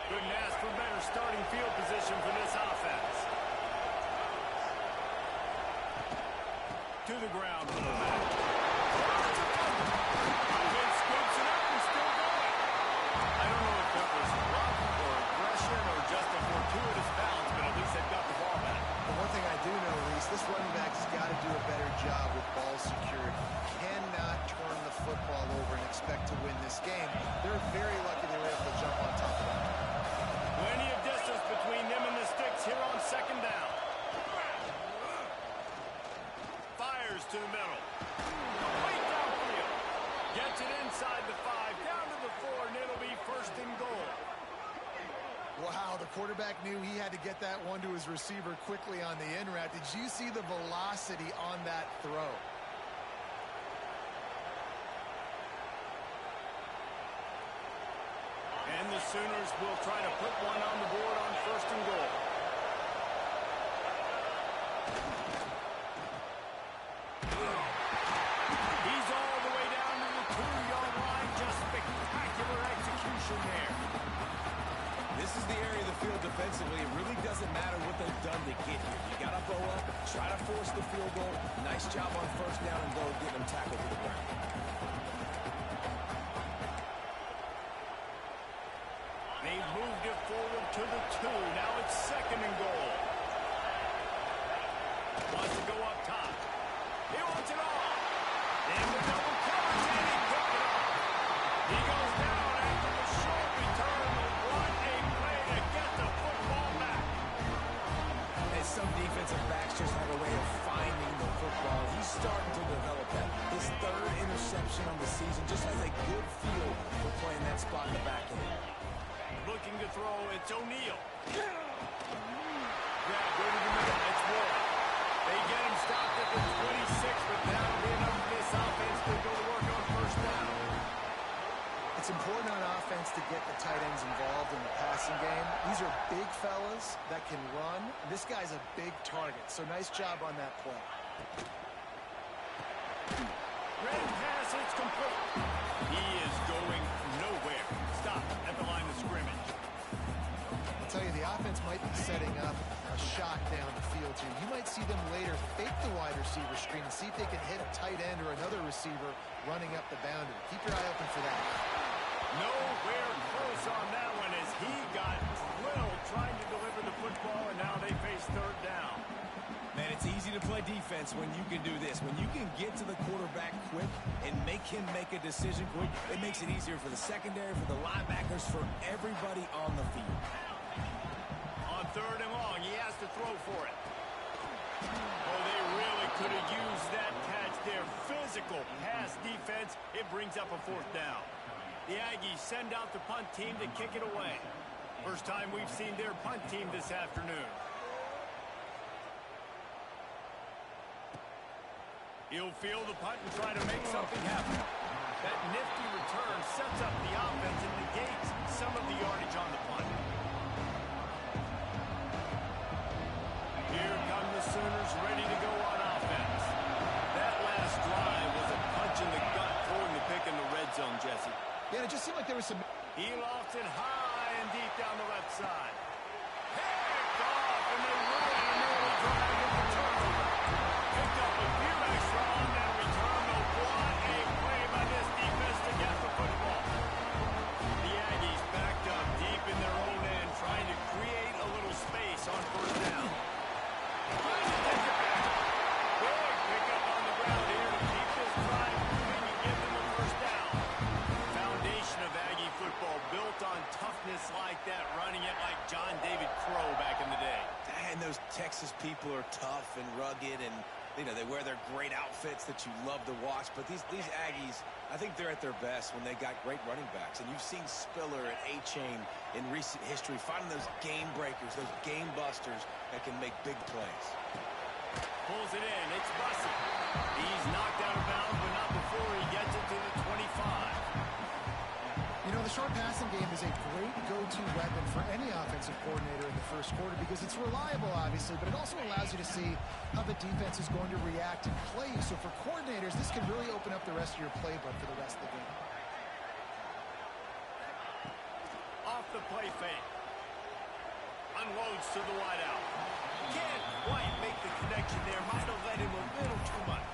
Couldn't ask for better starting field position for this offense. To the ground for the back. Vince scoops it up and still going. I don't know if that was luck or aggression or just a fortuitous bounce, but at least they've got the ball back. But one thing I do know, Reese, this running back's got to do a better job with ball security. Cannot turn the football over and expect to win this game. They're very lucky they were able to jump on top of that. Plenty of distance between them and the sticks here on second down. Fires to the middle. Complete downfield. Gets it inside the 5, down to the 4, and it'll be first and goal. Wow, the quarterback knew he had to get that one to his receiver quickly on the in route. Did you see the velocity on that throw? And the Sooners will try to put one on the board on first and goal. He's all the way down to the 2-yard line. Just spectacular execution there. This is the area of the field defensively. It really doesn't matter what they've done to get here. You got to bow up, try to force the field goal. Nice job on first down and goal, getting them tackled to the ground. They've moved it forward to the 2. Now it's second and goal. Wants to go up top. He wants it all. And the double coverage, and he picked it up. He goes down after the short return. What a play to get the football back. And some defensive backs just have a way of finding the football. He's starting to develop that. His 3rd interception on the season just has a good feel for playing that spot in the back end. Looking to throw, it's O'Neal. Grab, go to the middle, it's Ward. They get him stopped at the 26, but that'll be enough for this offense to go to work on first down. It's important on offense to get the tight ends involved in the passing game. These are big fellas that can run. This guy's a big target, so nice job on that play. Red pass, it's complete. He is going nowhere. Stop at the line of scrimmage. I'll tell you, the offense might be setting up a shot down the field here. You might see them later fake the wide receiver screen and see if they can hit a tight end or another receiver running up the boundary. Keep your eye open for that. Nowhere close on that one as he got drilled trying to deliver the football, and now they face third down. Man, it's easy to play defense when you can do this. When you can get to the quarterback quick and make him make a decision quick, it makes it easier for the secondary, for the linebackers, for everybody on the field. On third and long, he has to throw for it. Oh, they really could have used that catch there. Physical pass defense. It brings up a fourth down. The Aggies send out the punt team to kick it away. First time we've seen their punt team this afternoon. He'll field the punt and try to make something happen. That nifty return sets up the offense and negates some of the yardage on the punt. Here come the Sooners ready to go on offense. That last drive was a punch in the gut, throwing the pick in the red zone, Jesse. Yeah, it just seemed like there was some... He lofts it high and deep down the left side. Picked off, and they run an early drive with the turnover. Picked up a few extra on that return, but what a play by this defense to get the football. The Aggies backed up deep in their own end, trying to create a little space on first down. Trying to take it back. Big pickup on the ground here to keep this drive moving and give them the first down. Foundation of Aggie football built on toughness like that, running it like John David Crow back in the day. And those Texas people are tough and rugged, and they wear their great outfits that you love to watch. But these Aggies, I think they're at their best when they got great running backs. And you've seen Spiller and A-Chain in recent history finding those game breakers, those game busters that can make big plays. Pulls it in. It's Bussey. He's knocked out of bounds, but not before he gets it to the 25. You know, the short passing game is a great go-to weapon for any offensive coordinator in the first quarter because it's reliable, obviously, but it also allows you to see how the defense is going to react and play you. So for coordinators, this can really open up the rest of your playbook for the rest of the game. Off the the play fake. Unloads to the wideout. Can't quite make the connection there. Might have led him a little too much.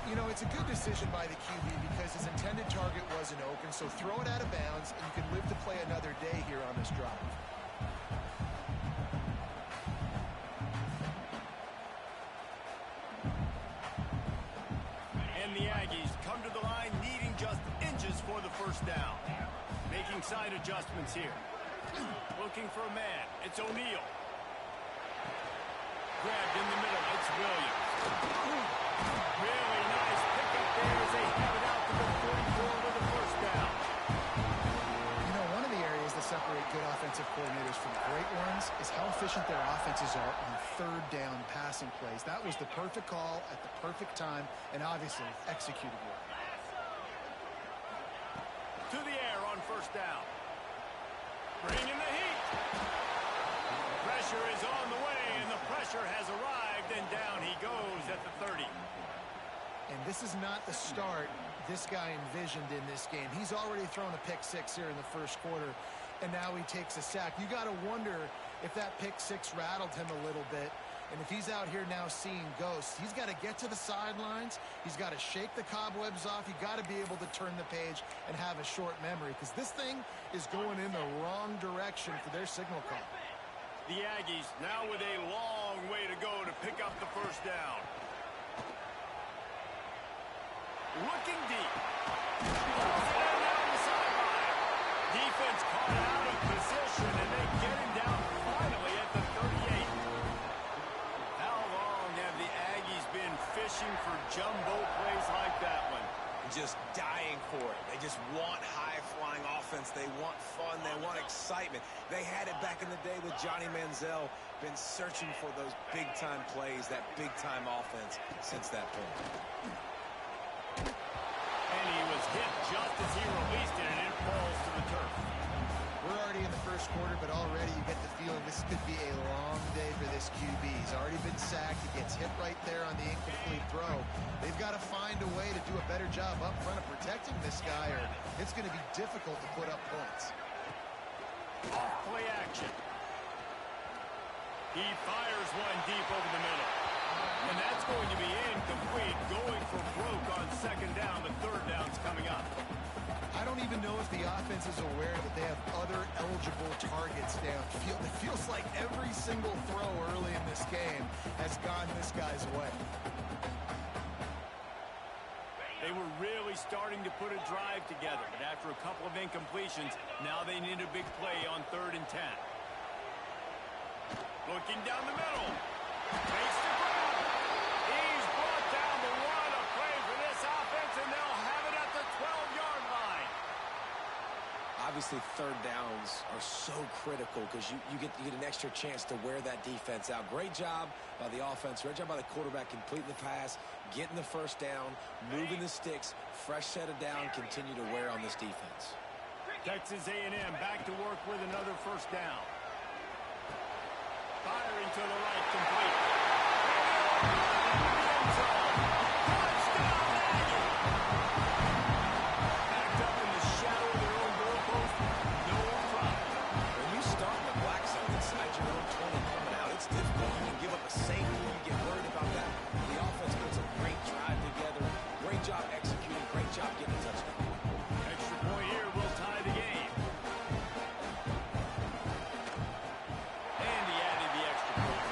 You know, it's a good decision by the QB because his intended target wasn't open, so throw it out of bounds, and you can live to play another day here on this drive. And the Aggies come to the line needing just inches for the first down. Making side adjustments here. Looking for a man. It's O'Neal. Grabbed in the middle. It's Williams. Really nice pickup there as they have it out to the 44 with the first down. You know, one of the areas that separate good offensive coordinators from great ones is how efficient their offenses are on third down passing plays. That was the perfect call at the perfect time and obviously executed well. To the air on first down. Bringing the heat. Pressure is on the way, and the pressure has arrived, and down he goes at the 30. And this is not the start this guy envisioned in this game. He's already thrown a pick six here in the first quarter, and now he takes a sack. You got to wonder if that pick six rattled him a little bit. And if he's out here now seeing ghosts, he's got to get to the sidelines. He's got to shake the cobwebs off. You got to be able to turn the page and have a short memory because this thing is going in the wrong direction for their signal call. The Aggies now with a long way to go to pick up the first down. Looking deep. Pulls it in down the sideline. Defense caught out of position, and they get him down finally at the 38. How long have the Aggies been fishing for jumbo plays like that one? Just dying for it. They just want high-flying offense. They want fun. They want excitement. They had it back in the day with Johnny Manziel. Been searching for those big-time plays, that big-time offense since that point. And he was hit just as he released it, and it falls to the turf. We're already in the first quarter, but already you get the feeling this could be a long day for this QB. He's already been sacked. He gets hit right there on the incomplete throw. They've got to find a way to do a better job up front of protecting this guy, or it's going to be difficult to put up points. Off play action. He fires one deep over the middle. And that's going to be incomplete, going for broke on second down. The third down's coming up. I don't even know if the offense is aware that they have other eligible targets downfield. It feels like every single throw early in this game has gone this guy's way. They were really starting to put a drive together, but after a couple of incompletions, now they need a big play on 3rd and 10. Looking down the middle. Makes the grab. He's brought down the one. A play for this offense, and they'll have it at the 12-yard line. Obviously, third downs are so critical because you get an extra chance to wear that defense out. Great job by the offense. Great job by the quarterback completing the pass, getting the first down, moving the sticks, fresh set of down, continue to wear on this defense. Texas A&M back to work with another first down. Firing to the right, complete. Touchdown, Aggie! Backed up in the shadow of their own goalpost. No problem. When you start in the black zone inside your own 20 coming out, it's difficult. You can give up a safety. You get worried about that. The offense puts a great drive together. Great job executing. Great job getting a touchdown. Extra point here will tie the game. And he added the extra point.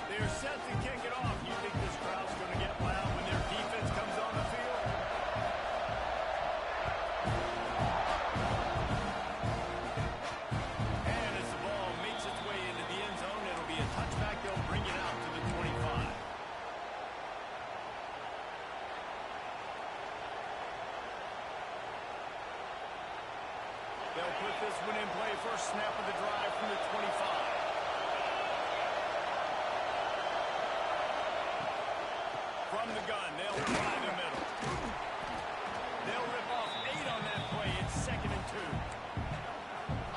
They're set to kick it off. You think this crowd's going to get loud when their defense comes on the field? And as the ball makes its way into the end zone, it'll be a touchback. They'll bring it out to the 25. They'll put this one in play. First snap of the drive from the 25. From the gun, they'll fly the middle. They'll rip off 8 on that play. It's 2nd and 2.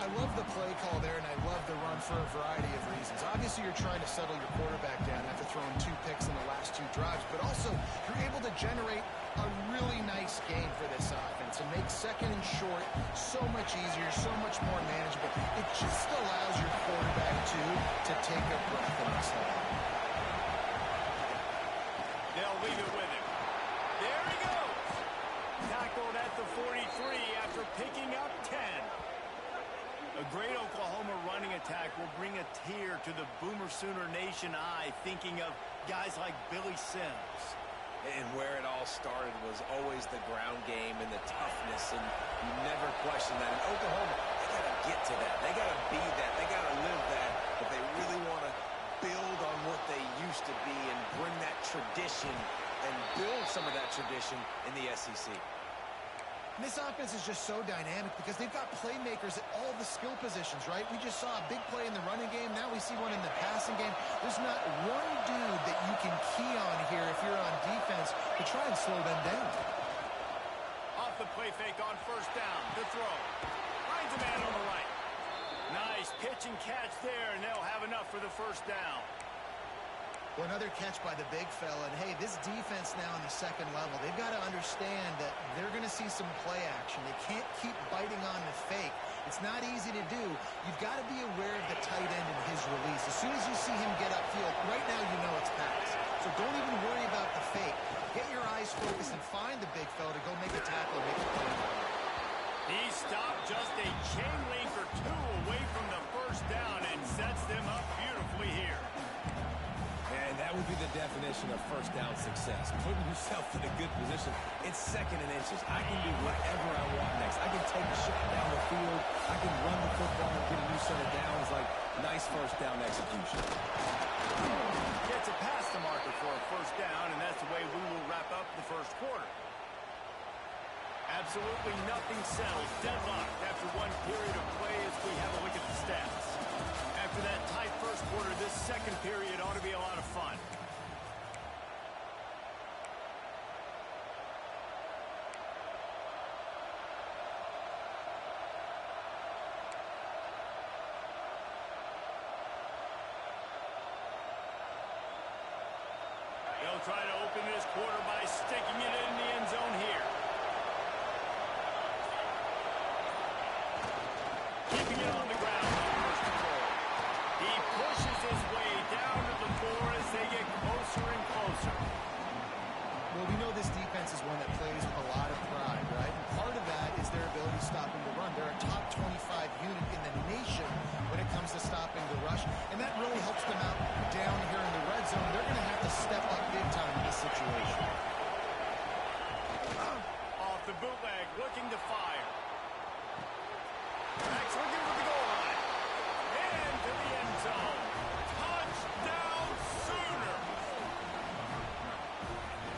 I love the play call there, and I love the run for a variety of reasons. Obviously, you're trying to settle your quarterback down after throwing 2 picks in the last 2 drives, but also you're able to generate a really nice game for this offense. makes second and short so much easier, so much more manageable. It just allows your quarterback to take a breath and exhale. They'll leave it with him. There he goes. Tackled at the 43 after picking up 10. A great Oklahoma running attack will bring a tear to the Boomer Sooner Nation eye, thinking of guys like Billy Sims. And where it all started was always the ground game and the toughness, and you never question that. In Oklahoma, they got to get to that. They got to be that. They got to live that if they really want to build on what they used to be and bring that tradition and build some of that tradition in the SEC. This offense is just so dynamic because they've got playmakers at all the skill positions, right? We just saw a big play in the running game. Now we see one in the passing game. There's not one dude that you can key on here if you're on defense to try and slow them down. Off the play fake on first down. The throw. Finds a man on the right. Nice pitch and catch there, and they'll have enough for the first down. Well, another catch by the big fella. And, hey, this defense now on the second level, they've got to understand that they're going to see some play action. They can't keep biting on the fake. It's not easy to do. You've got to be aware of the tight end and his release. As soon as you see him get upfield, right now you know it's pass. So don't even worry about the fake. Get your eyes focused and find the big fella to go make a tackle and make a play. He stopped just a chain link or two away from the first down and sets them up beautifully here. And that would be the definition of first down success. Putting yourself in a good position. It's second and inches. I can do whatever I want next. I can take a shot down the field. I can run the football and get a new set of downs. Like, nice first down execution. Gets it past the marker for a first down, and that's the way we will wrap up the first quarter. Absolutely nothing settled. Deadlocked after one period of play as we have a look at the stats. After that tight first quarter, this second period ought to be a lot of fun. They'll try to open this quarter by sticking it in the end zone here. Keeping it on the ground. He pushes his way down to the 4 as they get closer and closer. Well, we know this defense is one that plays with a lot of pride, right? And part of that is their ability stopping the run. They're a top 25 unit in the nation when it comes to stopping the rush, and that really helps them out down here in the red zone. They're going to have to step up big time in this situation. Off the bootleg, looking to fire. Max looking for the goal line. Into the end zone. Touchdown Sooner!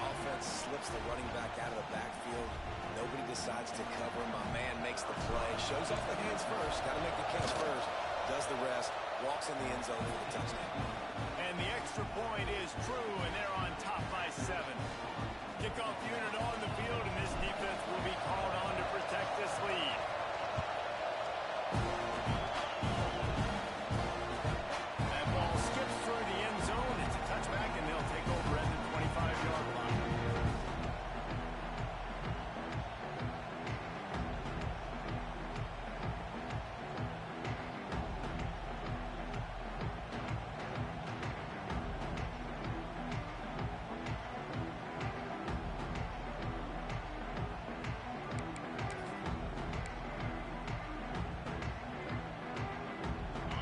Offense slips the running back out of the backfield. Nobody decides to cover him. My man makes the play. Shows off the hands first. Got to make the catch first. Does the rest. Walks in the end zone with a touchdown. And the extra point is true, and they're on top by 7. Kickoff unit on the field, and this defense will be called on to protect this lead. That ball skips through the end zone. It's a touchback, and they'll take over at the 25-yard line.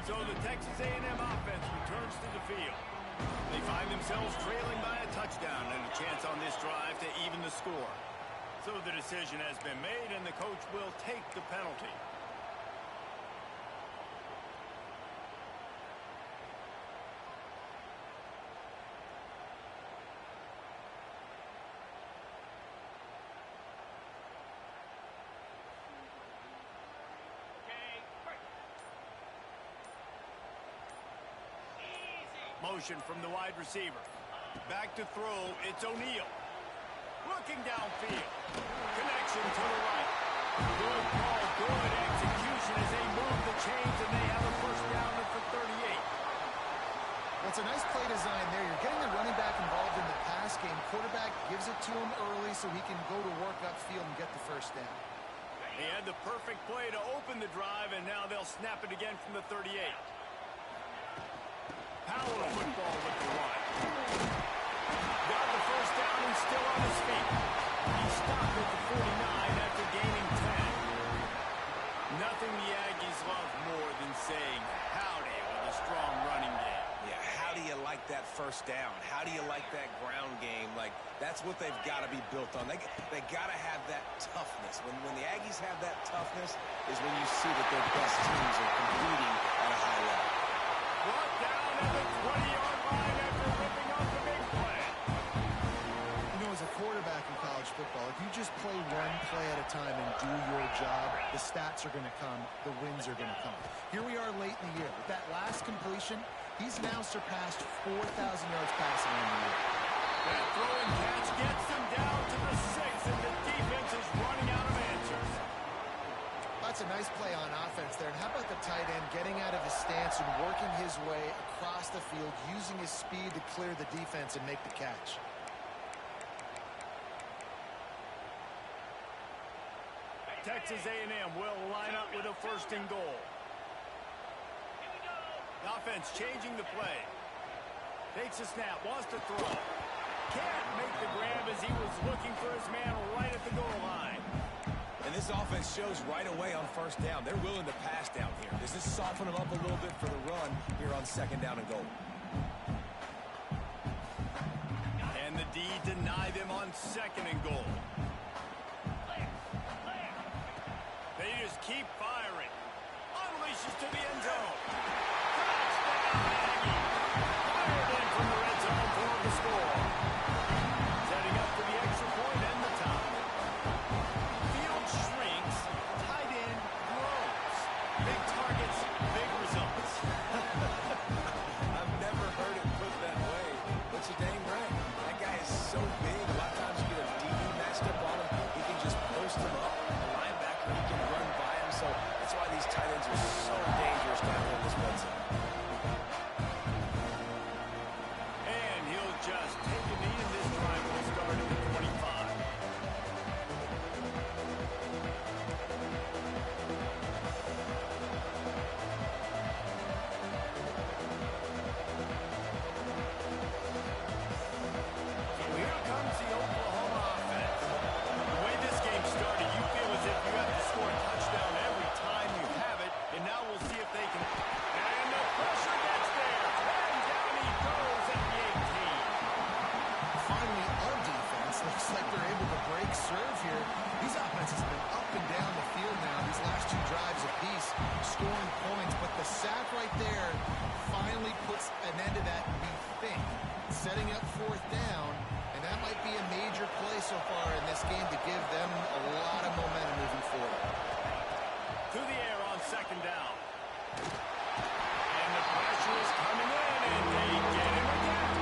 So the Texas A&M offense returns to the field. They find themselves trailing by a touchdown and a chance on this drive to even the score. So the decision has been made, and the coach will take the penalty. Motion from the wide receiver. Back to throw, it's O'Neal. Looking downfield. Connection to the right. Good call, good execution as they move the chains, and they have a first down for 38. Well, it's a nice play design there. You're getting the running back involved in the pass game. Quarterback gives it to him early so he can go to work upfield and get the first down. They had the perfect play to open the drive, and now they'll snap it again from the 38. Power football with the run. Got the first down and still on his feet. He stopped at the 49 after gaining 10. Nothing the Aggies love more than saying howdy with a strong running game. Yeah, how do you like that first down? How do you like that ground game? Like, that's what they've got to be built on. They got to have that toughness. When the Aggies have that toughness is when you see that their best teams are competing at a high level. Brought down at the 20-yard line after ripping off the big play. You know, as a quarterback in college football, if you just play one play at a time and do your job, the stats are going to come, the wins are going to come. Here we are late in the year. With that last completion, he's now surpassed 4,000 yards passing in the year. That throw and catch gets them down to the 6, and the defense is running out of answers. That's a nice play on offense there. And how about the tight end getting out of his stance and working his way across the field, using his speed to clear the defense and make the catch. Texas A&M will line up with a first and goal. The offense changing the play. Takes a snap, wants to throw. Can't make the grab as he was looking for his man right at the goal line. And this offense shows right away on first down. They're willing to pass down here. Does this soften them up a little bit for the run here on second down and goal? And the D deny them on second and goal. They just keep firing. Unleashes to the end zone. Touchdown, Aggie. Fired in from the red zone for the score. Setting up for the extra point and the tie. Field shrinks. Tight end grows. Big targets, big results. I've never heard it put that way, but you're dang right. That guy is so big. A lot of times you get a DB matched up on him. He can just post him up. A linebacker, he can run by him. So that's why these tight ends are so dangerous down here in this red zone. And he'll just take a knee, and this drive will start at the 25. So here comes the Oklahoma offense. The way this game started, you feel as if you have to score a touchdown every time you have it, and now we'll see if they can. And the pressure gets there, and down he goes at the 18. Finally, our defense looks like they're able to break serve here. These offenses have been up and down the field now, these last two drives apiece, scoring points. But the sack right there finally puts an end to that, we think, setting up fourth down. And that might be a major play so far in this game to give them a lot of momentum moving forward. Through the air on second down. And the pressure is coming in, and they get him again.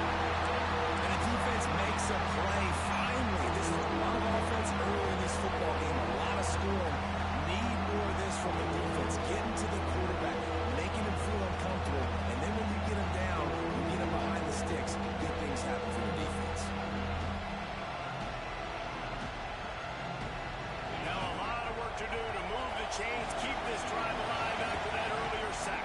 And the defense makes a play. Finally, this is a lot of offense early in this football game. A lot of scoring. Need more of this from the defense. Getting to the quarterback, making him feel uncomfortable. And then when you get him down, you get him behind the sticks, good things happen for the defense. Now a lot of work to do to move the chains, keep this drive alive after that earlier sack.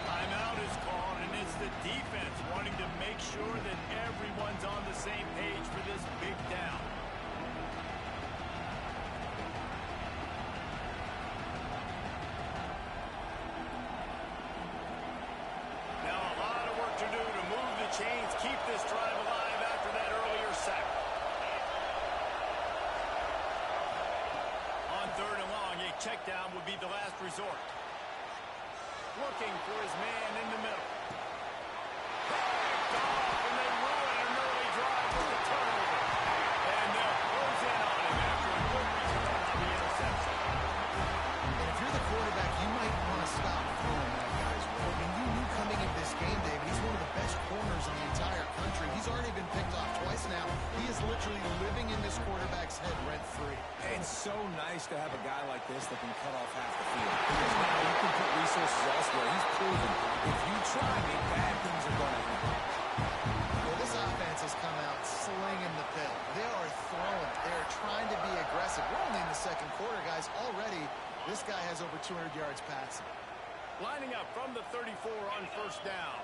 Timeout is called, and it's the defense wanting to make sure that everyone's on the same page for this big down. Now a lot of work to do to move the chains, keep this drive alive after that earlier sack. On third and long, a check down would be the last resort. Looking for his man in the middle. Picked off, and they ruin an early drive with the turnover. And they'll close in on him after a good return on the interception. And if you're the quarterback, you might want to stop throwing that guy's way. I mean, you knew coming into this game, David, he's one of the best corners in the entire country. He's already been picked off twice now. He is literally living in this quarterback's head rent-free. It's so nice to have a guy like this that can cut off half the field. Because now you can put resources elsewhere. He's proven if you try me, bad things are going to happen. Well, this offense is has come out slinging the pill. They are throwing it. They are trying to be aggressive. We're only in the second quarter, guys. Already, this guy has over 200 yards passing. Lining up from the 34 on first down.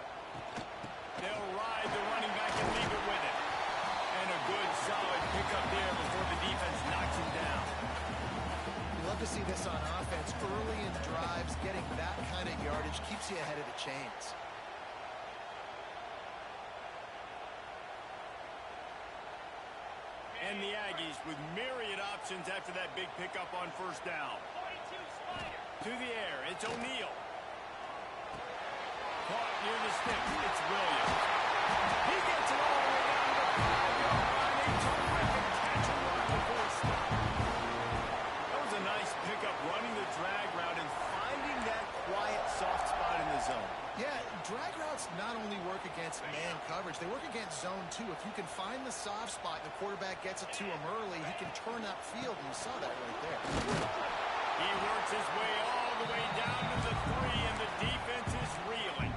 They'll ride the running back and leave it with it. And a good, solid pickup there before the defense knocks him down. You love to see this on offense. Early in drives, getting that kind of yardage keeps you ahead of the chains. And the Aggies with myriad options after that big pickup on first down. To the air, it's O'Neal. Caught near the sticks, it's Williams. He gets it all the way down to the 5-yard line. A terrific catch and run before he stopped. That was a nice pickup, running the drag route and finding that quiet, soft spot in the zone. Yeah, drag routes not only work against man coverage, they work against zone too. If you can find the soft spot and the quarterback gets it to him early, he can turn upfield, and you saw that right there. He works his way all the way down to the 3, and the defense is reeling.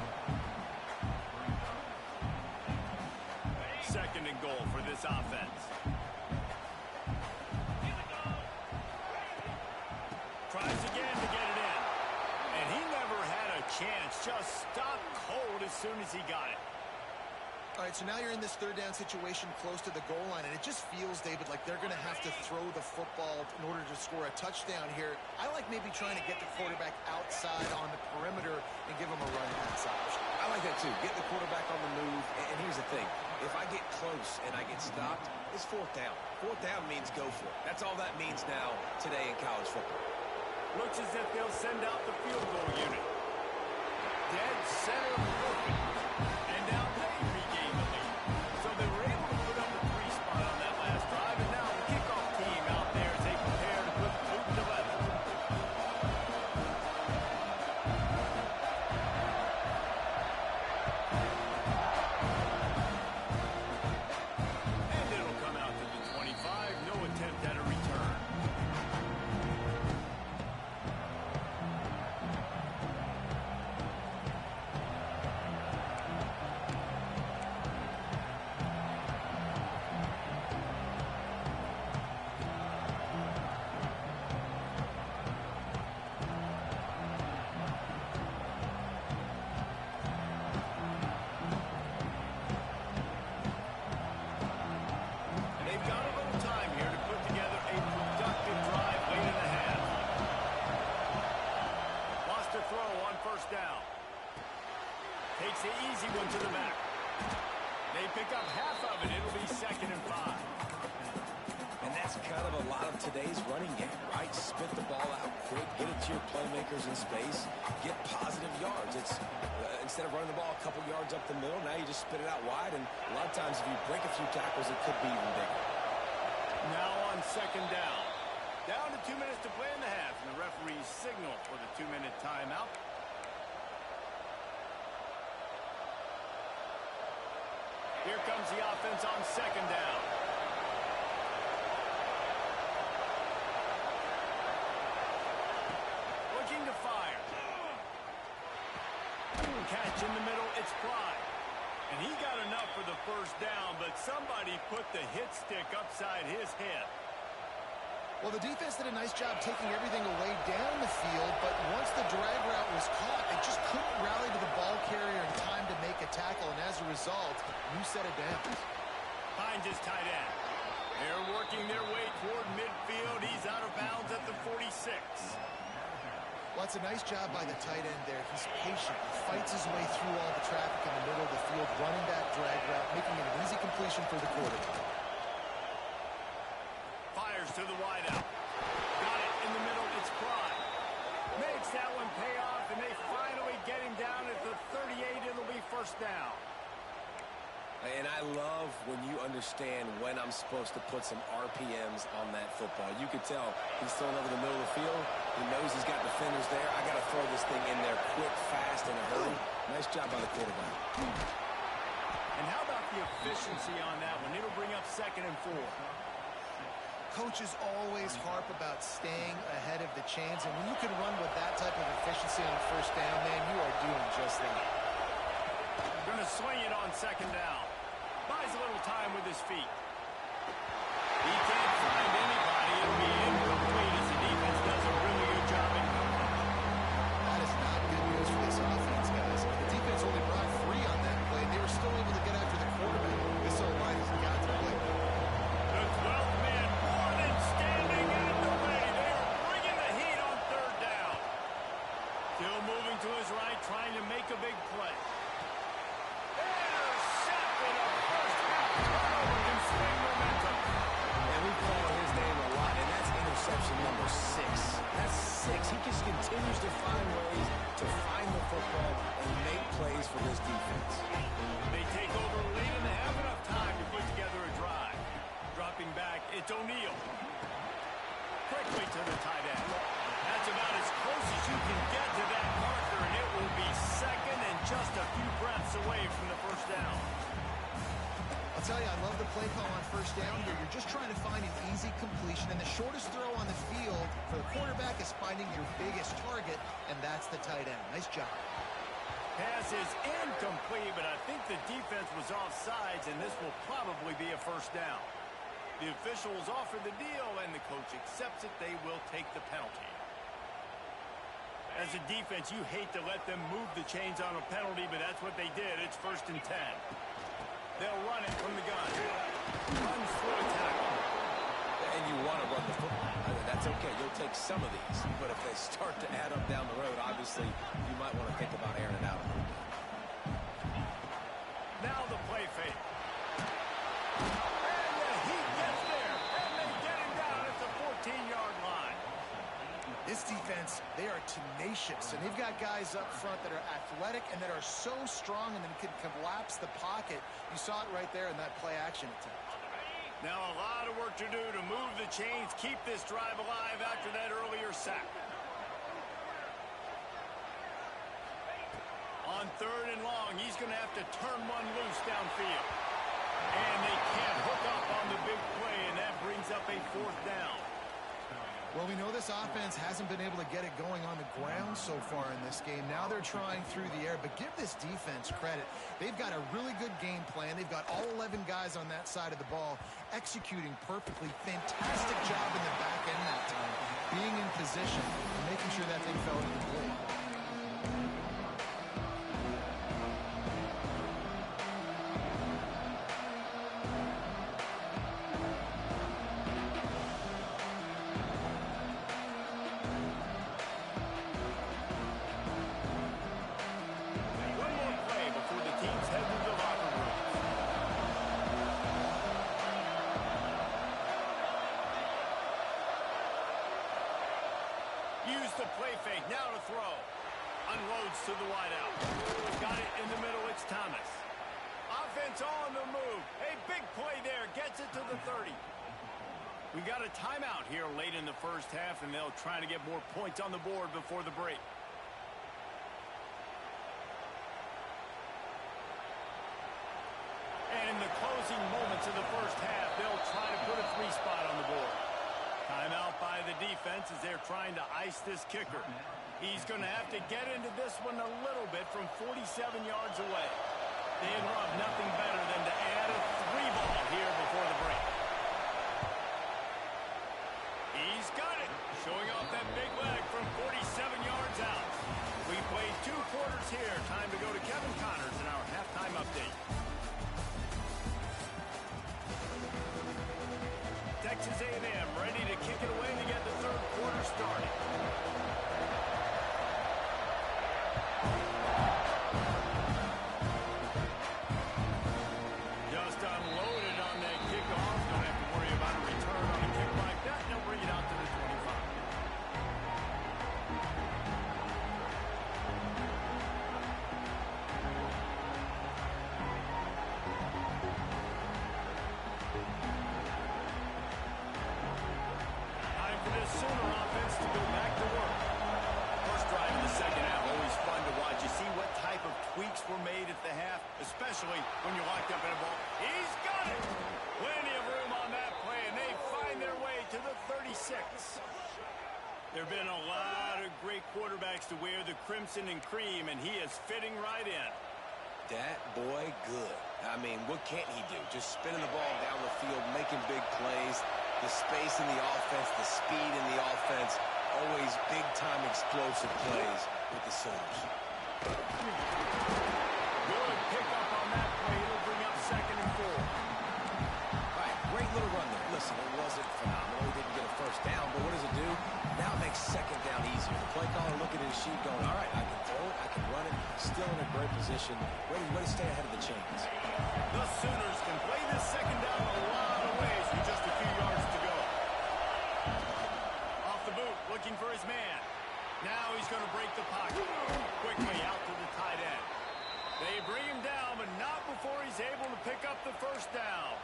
Second and goal for this offense. Tries again to get it in. And he never had a chance. Just stopped cold as soon as he got it. All right, so now you're in this third down situation close to the goal line, and it just feels, David, like they're going to have to throw the football in order to score a touchdown here. I like maybe trying to get the quarterback outside on the perimeter and give him a run pass option. I like that too. Get the quarterback on the move. And here's the thing. If I get close and I get stopped, it's fourth down. Fourth down means go for it. That's all that means now today in college football. Looks as if they'll send out the field goal unit. Dead center perfect. And now they regain the lead. So they were able to put up a 3 spot on that last drive. And now the kickoff team out there as they prepare to put the boot to leather. And it'll come out to the 25. No attempt at a return. They've got a little time here to put together a productive drive late in the half. Lost a throw on first down. Takes the easy one to the back. They pick up half of it. It'll be 2nd and 5. And that's kind of a lot of today's running game, right? Spit the ball out quick, get it to your playmakers in space, get positive yards. It's instead of running the ball a couple yards up the middle, now you just spit it out wide, and a lot of times if you break a few tackles, it could be even bigger. Now on 2nd down. Down to 2 minutes to play in the half, and the referees signal for the 2-minute timeout. Here comes the offense on 2nd down. Looking to fire. Catch in the middle, it's Pride. And he got enough for the first down, but somebody put the hit stick upside his head. Well, the defense did a nice job taking everything away down the field, but once the drag route was caught, they just couldn't rally to the ball carrier in time to make a tackle, and as a result, new set of downs. Hines is tight end. They're working their way toward midfield. He's out of bounds at the 46. Well, it's a nice job by the tight end there. He's patient. He fights his way through all the traffic in the middle of the field, running that drag route, making it an easy completion for the quarterback. Fires to the wideout. Got it in the middle. It's Pride. Makes that one pay off, and they finally get him down at the 38. It'll be first down. And I love when you understand when I'm supposed to put some RPMs on that football. You could tell he's throwing over the middle of the field. He knows he's got defenders there. I got to throw this thing in there quick, fast, in a hurry. Nice job by the quarterback. And how about the efficiency on that one? It'll bring up 2nd and 4. Coaches always harp about staying ahead of the chains, and when you can run with that type of efficiency on first down, man, you are doing just that. Going to swing it on 2nd down. Buys a little time with his feet. He can't find anybody. It'll be incomplete as the defense does a really good job in covering. That is not good news for this offense, guys. The defense only brought 3 on that play. They were still able to get after the quarterback. This O-line has got to play. The 12th man more than standing at the ready. They are bringing the heat on third down. Still moving to his right, trying to make a big play. Intercepted a first half turnover can swing momentum. And we call his name a lot, and that's interception number 6. That's 6. He just continues to find ways to find the football and make plays for this defense. They take over late in the half, enough time to put together a drive. Dropping back, it's O'Neal. Quickly to the tight end. That's about as close as you can get to that marker, and it will be second and just a few breaths away from the first down. I'll tell you, I love the play call on first down here. You're just trying to find an easy completion, and the shortest throw on the field for the quarterback is finding your biggest target, and that's the tight end. Nice job. Pass is incomplete, but I think the defense was offsides, and this will probably be a first down. The officials offer the deal, and the coach accepts it. They will take the penalty. As a defense, you hate to let them move the chains on a penalty, but that's what they did. It's 1st and 10. They'll run it from the gun. Runs through a tackle. And you want to run the football. That's okay. You'll take some of these. But if they start to add up down the road, obviously, you might want to think about airing it out. Now the play fake. And the Heat gets there. And they get him down at the 14-yard line. This defense, they are tenacious, and they've got guys up front that are athletic and that are so strong and then can collapse the pocket. You saw it right there in that play-action attempt. Now a lot of work to do to move the chains, keep this drive alive after that earlier sack. On 3rd and long, he's going to have to turn one loose downfield. And they can't hook up on the big play, and that brings up a 4th down. Well, we know this offense hasn't been able to get it going on the ground so far in this game. Now they're trying through the air, but give this defense credit. They've got a really good game plan. They've got all 11 guys on that side of the ball executing perfectly. Fantastic job in the back end that time, being in position and making sure that thing fell incomplete. Use the play fake, now to throw. Unloads to the wideout. Got it in the middle, it's Thomas. Offense on the move. A big play there, gets it to the 30. We got a timeout here late in the first half, and they'll try to get more points on the board before the break. And in the closing moments of the first half, they'll try to put a 3-spot on the board. Timeout by the defense as they're trying to ice this kicker. He's going to have to get into this one a little bit from 47 yards away. They had Rob nothing better than to add a 3-ball here before the break. He's got it. Showing off that big leg from 47 yards out. We played 2 quarters here. Time to go to Kevin Connors in our halftime update. Texas A&M ready to kick it away to get the 3rd quarter started. Just unloaded on that kickoff. Don't have to worry about a return on a kick like that. They'll bring it out to the 25. Sooner offense to go back to work. First drive in the second half, always fun to watch. You see what type of tweaks were made at the half, especially when you're locked up in a ball. He's got it! Plenty of room on that play, and they find their way to the 36. There have been a lot of great quarterbacks to wear the crimson and cream, and he is fitting right in. that boy good. I mean, what can't he do? Just spinning the ball down the field, making big plays, the space in the offense, the speed in the offense, always big-time explosive plays with the Sooners. Good pickup on that play. It'll bring up 2nd and 4. All right, great little run there. Listen, it wasn't phenomenal. He didn't get a first down, but what does it do? Now it makes 2nd down easier. The play caller looking at his sheet going, all right, I can throw it, I can run it, still in a great position, ready to stay ahead of the chains. The Sooners can play this 2nd down a lot of ways with just a few yards to go. Off the boot, looking for his man. Now he's going to break the pocket. Quickly out to the tight end. They bring him down, but not before he's able to pick up the first down.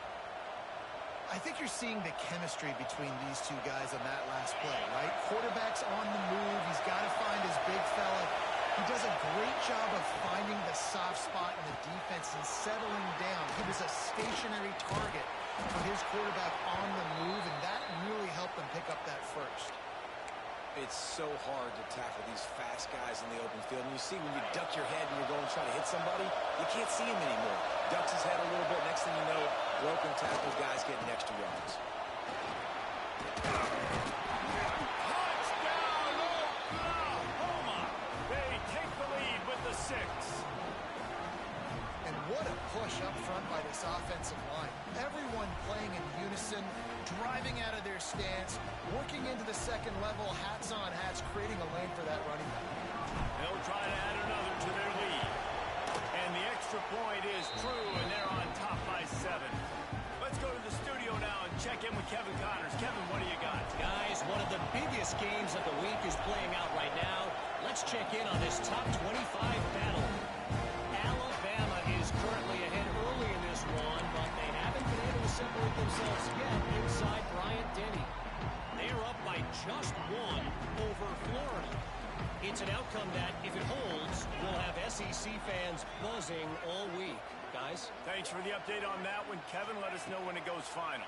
I think you're seeing the chemistry between these two guys on that last play, right? Quarterback's on the move. He's got to find his big fella. He does a great job of finding the soft spot in the defense and settling down. He was a stationary target for his quarterback on the move, and that really helped them pick up that first. It's so hard to tackle these fast guys in the open field. And you see when you duck your head and you're going to try to hit somebody, you can't see him anymore. Ducks his head a little bit. Next thing you know, broken tackle, guys getting extra yards. Touchdown, Oklahoma! They take the lead with the 6. And what a push up front by this offensive line. Everyone playing in unison, driving out of their stance, working into the 2nd level, hats on hats, creating a lane for that running back. They'll try to add another to their lead. And the extra point is true, and they're on top by 7. Let's go to the studio now and check in with Kevin Connors. Kevin, what do you got? Guys, one of the biggest games of the week is playing out right now. Let's check in on this top 25 battle. Alabama is currently ahead early in this one, but they haven't been able to separate themselves yet inside Bryant-Denny. They are up by just 1 over Florida. It's an outcome that, if it holds, will have SEC fans buzzing all week. Guys? Thanks for the update on that one, Kevin. Let us know when it goes final.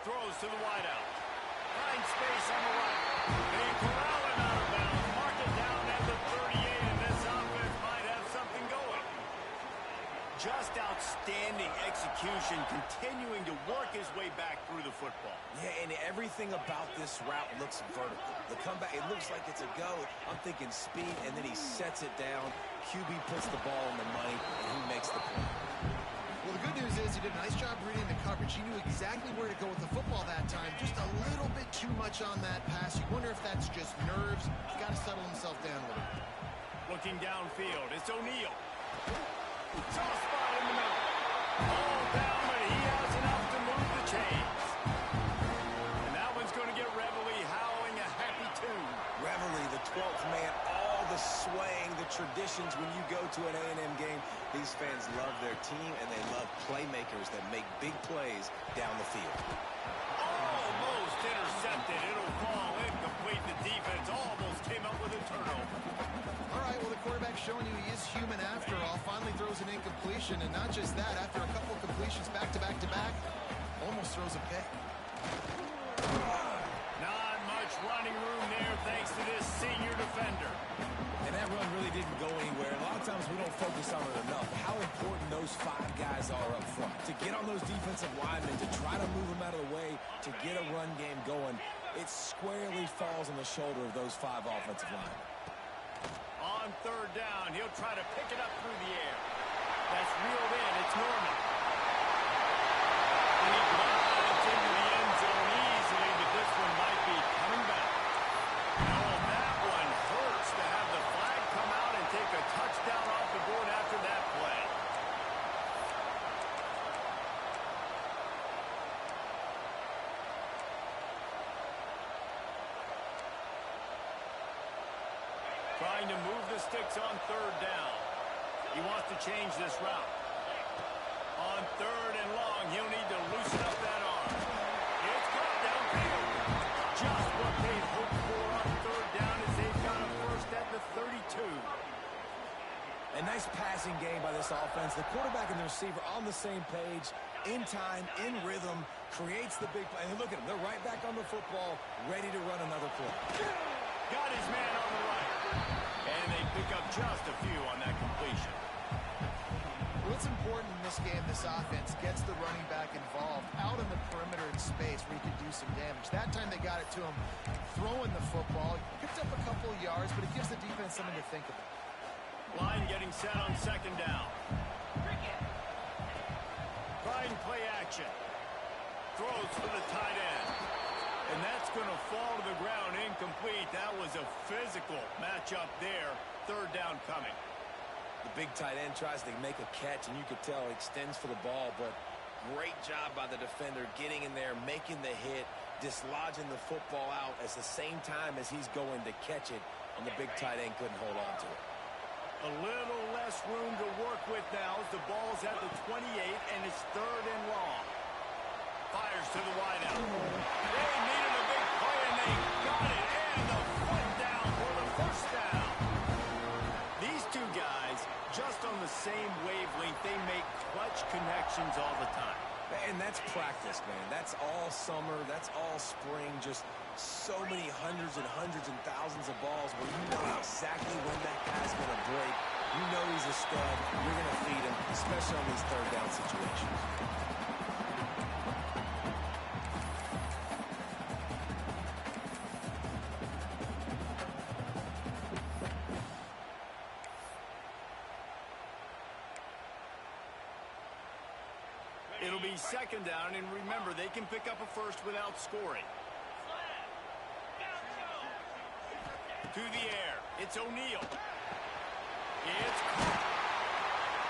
Throws to the wideout. Finds space on the right. They corral him out of bounds. Mark it down at the 38, and this offense might have something going. Just outstanding execution, continuing to work his way back through the football. Yeah, and everything about this route looks vertical. The comeback, it looks like it's a go. I'm thinking speed, and then he sets it down. QB puts the ball in the money, and he makes the play. Well, the good news is he did a nice job reading the coverage. He knew exactly where to go with the football that time. Just a little bit too much on that pass. You wonder if that's just nerves. He's got to settle himself down a little bit. Looking downfield, it's O'Neal. Soft spot in the middle. Ball down, but he has enough to move the chains. And that one's going to get Reveille howling a happy tune. Reveille, the 12th man, all the swaying, the traditions when you go to an A&M game. These fans love their team, and they love playmakers that make big plays down the field. Almost intercepted. It'll fall incomplete. The defense almost came up with a turnover. All right, well, the quarterback's showing you he is human after all. Finally throws an incompletion, and not just that, after a couple completions back-to-back-to-back, almost throws a pick. Not much running room there thanks to this senior defender. And that run really didn't go anywhere. A lot of times we don't focus on it enough. How important those 5 guys are up front. To get on those defensive linemen, to try to move them out of the way, to get a run game going, it squarely falls on the shoulder of those 5 offensive linemen. On 3rd down, he'll try to pick it up through the air. That's reeled in. It's Norman. And he glides into the end zone easily, but this one might be coming back. Oh, that one hurts to have the flag come out and take a touchdown off the board after that play. Trying to move the sticks on 3rd down. He wants to change this route. On 3rd and long, he'll need to loosen up that arm. It's caught downfield. Just what they hoped for on 3rd down as they've got a first at the 32. A nice passing game by this offense. The quarterback and the receiver on the same page, in time, in rhythm, creates the big play. And look at them. They're right back on the football, ready to run another play. Got his man on the right. And they pick up just a few on that completion. What's important in this game, this offense gets the running back involved out on the perimeter in space where he can do some damage. That time they got it to him throwing the football. Picked up a couple of yards, but it gives the defense something to think about. Line getting set on second down. Trying play action. Throws for the tight end. And that's going to fall to the ground incomplete. That was a physical matchup there. Third down coming. The big tight end tries to make a catch, and you could tell he extends for the ball, but great job by the defender getting in there, making the hit, dislodging the football out at the same time as he's going to catch it, and the big tight end couldn't hold on to it. A little less room to work with now as the ball's at the 28, and it's third and long. Fires to the wideout. They needed a big play, and they got it, and the foot down for the first down. These two guys, just on the same wavelength, they make clutch connections all the time. And that's practice, man. That's all summer. That's all spring. Just so many hundreds and thousands of balls where you know exactly when that guy's going to break. You know he's a stud. You're going to feed him, especially on these third down situations. It'll be second down, and remember, they can pick up a first without scoring. To the air. It's O'Neal. It's caught.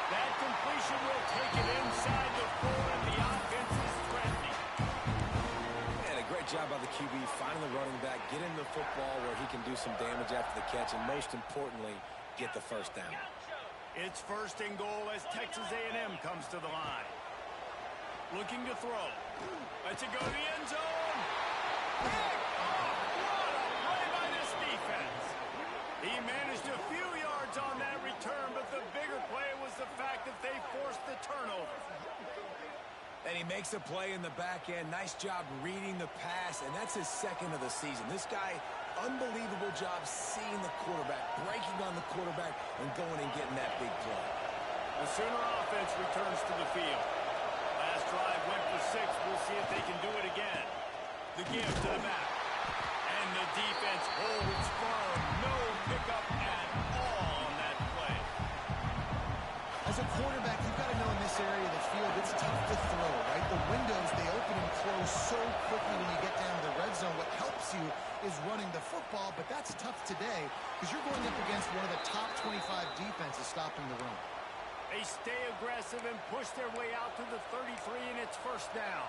That completion will take it inside the 4, and the offense is threatening. And a great job by the QB finding the running back, getting the football where he can do some damage after the catch, and most importantly, get the first down. It's first and goal as Texas A&M comes to the line. Looking to throw. Lets it go to the end zone. Picked off. What a play by this defense. He managed a few yards on that return, but the bigger play was the fact that they forced the turnover. And he makes a play in the back end. Nice job reading the pass, and that's his second of the season. This guy, unbelievable job seeing the quarterback, breaking on the quarterback, and going and getting that big play. The Sooner offense returns to the field. Last drive went for 6. We'll see if they can do it again. The give to the back. And the defense holds firm. No pickup at all on that play. As a quarterback, you've got to know in this area of the field, it's tough to throw, right? The windows, they open and close so quickly when you get down to the red zone. What helps you is running the football, but that's tough today because you're going up against one of the top 25 defenses stopping the run. They stay aggressive and push their way out to the 33, and it's first down.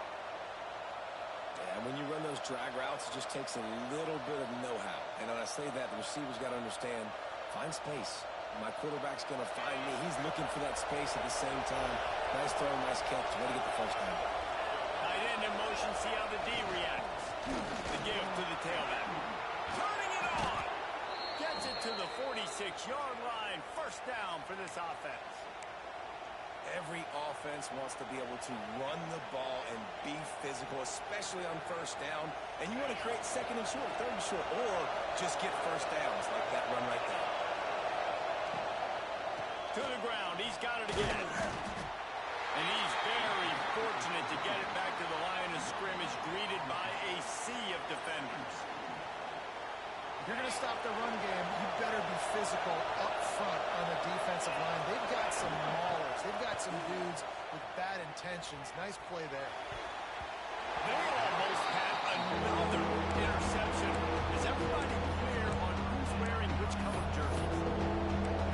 Yeah, when you run those drag routes, it just takes a little bit of know-how. And when I say that, the receiver's got to understand, find space. My quarterback's going to find me. He's looking for that space at the same time. Nice throw, nice catch. Way to get the first down. Tight end in motion, see how the D reacts. The give to the tailback. Turning it on. Gets it to the 46-yard line. First down for this offense. Every offense wants to be able to run the ball and be physical, especially on first down. And you want to create second and short, third and short, or just get first downs like that run right there. To the ground. He's got it again. And he's very fortunate to get it back to the line of scrimmage, greeted by a sea of defenders. If you're going to stop the run game, you better be physical up front on the defensive line. They've got some maulers. They've got some dudes with bad intentions. Nice play there. They almost had another interception. Is everybody clear on who's wearing which color jersey?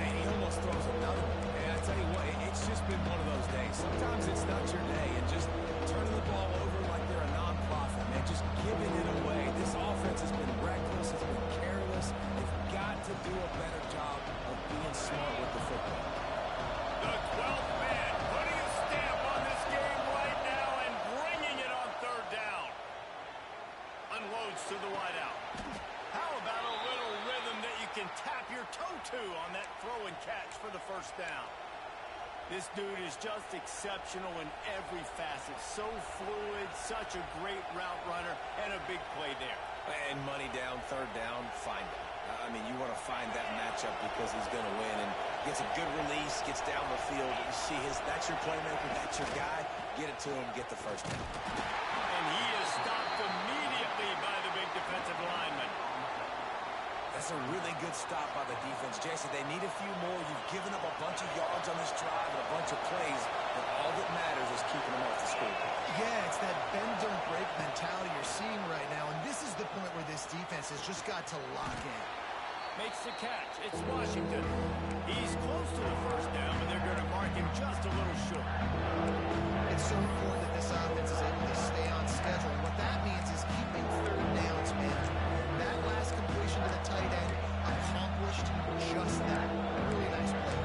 Man, he almost throws another one. And I tell you what, it's just been one of those days. Sometimes it's not your day, and just turning the ball over like they're a non-profit, man, just giving it away. This offense has been reckless, it's been careless. They've got to do a better job of being smart with the football. The 12th man putting a stamp on this game right now and bringing it on third down. Unloads to the wideout. How about a little rhythm that you can tap your toe to on that throw and catch for the first down? This dude is just exceptional in every facet. So fluid, such a great route runner, and a big play there. And money down, third down, find him. I mean, you want to find that matchup because he's going to win and gets a good release, gets down the field. You see that's your playmaker, that's your guy. Get it to him, get the first down. And he is stopped immediately by the big defensive lineman. That's a really good stop by the defense. Jason, they need a few more. You've given up a bunch of yards on this drive and a bunch of plays, but all that matters is keeping them off the score. Yeah, it's that bend, don't break mentality you're seeing right now, and this is the point where this defense has just got to lock in. Makes the catch. It's Washington. He's close to the first down, but they're going to mark him just a little short. It's so important that this offense is able to stay on schedule, and what that means is keeping third downs manageable. That last completion to the tight end accomplished just that. Really nice play.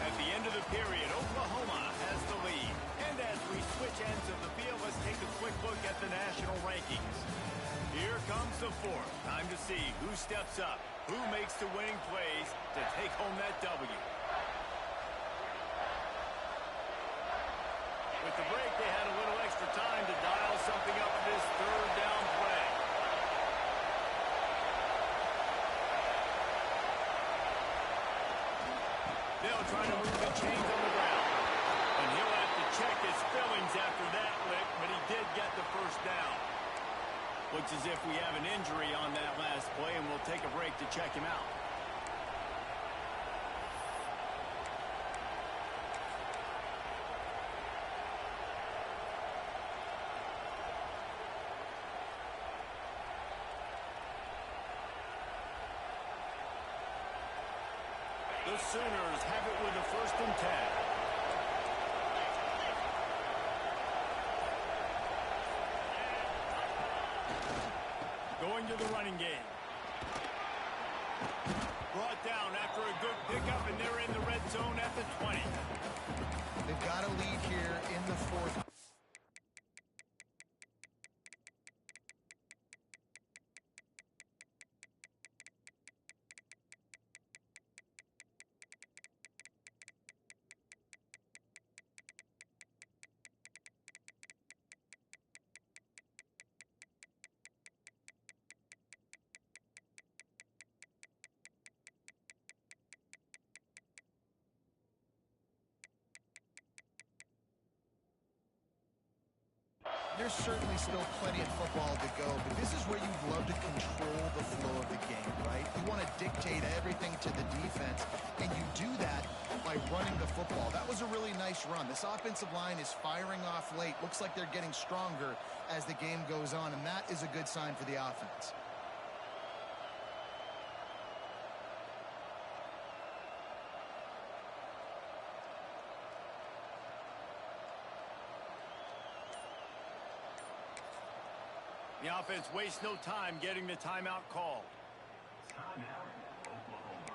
At the end of the period, Oklahoma has the lead. And as we switch ends of the field, let's take a quick look at the national rankings. Here comes the fourth. Time to see who steps up, who makes the winning plays to take home that W. With the break, they had a little extra time to dial something up for this third down play. They'll try to move the chains on the ground. And he'll have to check his fillings after that lick, but he did get the first down. Looks as if we have an injury on that last play, and we'll take a break to check him out. The Sooners have it with a 1st and 10. Going to the running game. Brought down after a good pickup, and they're in the red zone at the 20. They've got a lead here in the fourth. There's certainly still plenty of football to go, but this is where you'd love to control the flow of the game, right? You want to dictate everything to the defense, and you do that by running the football. That was a really nice run. This offensive line is firing off late. Looks like they're getting stronger as the game goes on, and that is a good sign for the offense. The offense wastes no time getting the timeout called. Timeout, Oklahoma.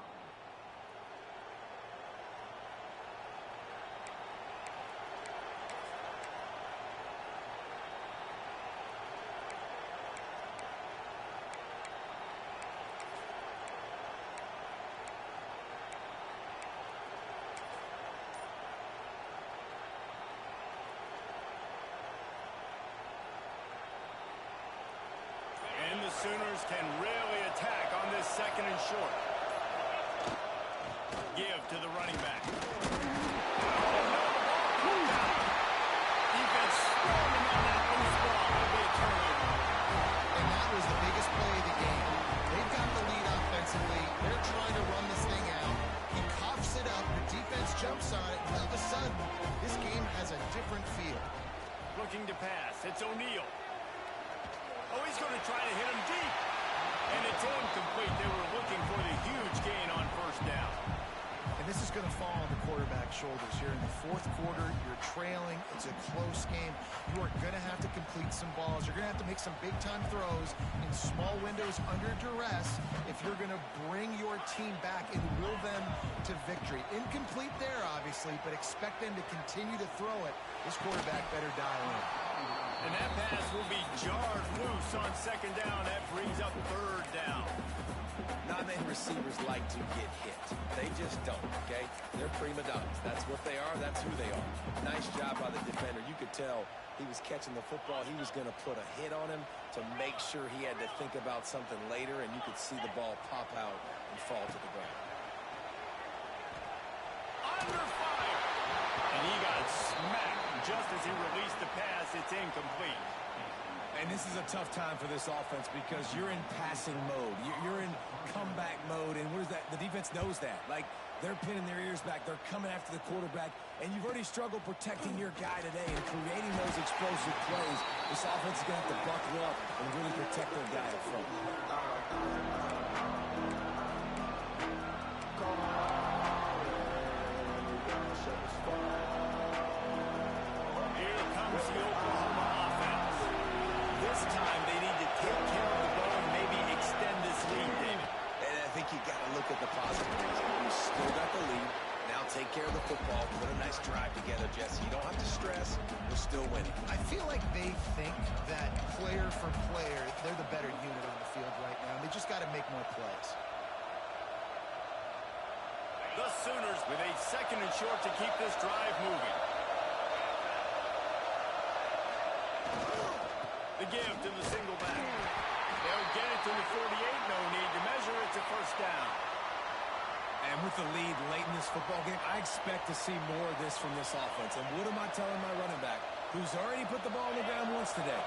And the Sooners can really attack on this 2nd and short. Give to the running back. Defense storming on that loose ball. It'll be a turnover. And that was the biggest play of the game. They've got the lead offensively. They're trying to run this thing out. He coughs it up. The defense jumps on it. And all of a sudden, this game has a different feel. Looking to pass. It's O'Neal. Oh, he's going to try to hit him deep. And it's incomplete. They were looking for the huge gain on 1st down. And this is going to fall on the quarterback's shoulders here in the 4th quarter. You're trailing. It's a close game. You are going to have to complete some balls. You're going to have to make some big-time throws in small windows under duress if you're going to bring your team back and will them to victory. Incomplete there, obviously, but expect them to continue to throw it. This quarterback better dial in. And that pass will be jarred loose on second down. That brings up third down. Not many receivers like to get hit. They just don't, okay? They're prima donnas. That's what they are. That's who they are. Nice job by the defender. You could tell he was catching the football. He was going to put a hit on him to make sure he had to think about something later, and you could see the ball pop out and fall to the ground. Under fire. And he got smacked just as he released the pass. It's incomplete. And this is a tough time for this offense because you're in passing mode. You're in comeback mode, and what is that? The defense knows that. Like, they're pinning their ears back. They're coming after the quarterback, and you've already struggled protecting your guy today and creating those explosive plays. This offense is going to have to buckle up and really protect their guy up front. Here comes the Oklahoma offense. This time they need to take care of the ball and maybe extend this lead, David. And I think you got to look at the positives. You still got the lead. Now take care of the football. Put a nice drive together, Jesse. You don't have to stress. We're still winning. I feel like they think that player for player, they're the better unit on the field right now. They just got to make more plays. The Sooners with a second and short to keep this drive moving. The give to the single back. They'll get it to the 48. No need to measure. It's a first down. And with the lead late in this football game, I expect to see more of this from this offense. And what am I telling my running back, who's already put the ball on the ground once today?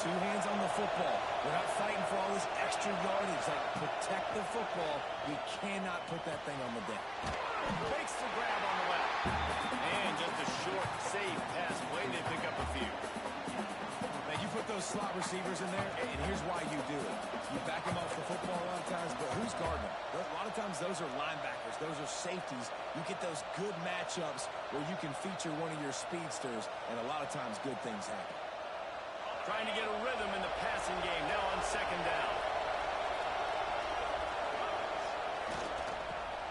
2 hands on the football. We're not fighting for all this extra yardage. Like, protect the football. We cannot put that thing on the deck. Makes the grab on the left. And just a short, safe pass play. They pick up a few. Now, you put those slot receivers in there, and here's why you do it. You back them off the football a lot of times, but who's guarding them? A lot of times those are linebackers. Those are safeties. You get those good matchups where you can feature one of your speedsters, and a lot of times good things happen. Trying to get a rhythm in the passing game. Now on second down.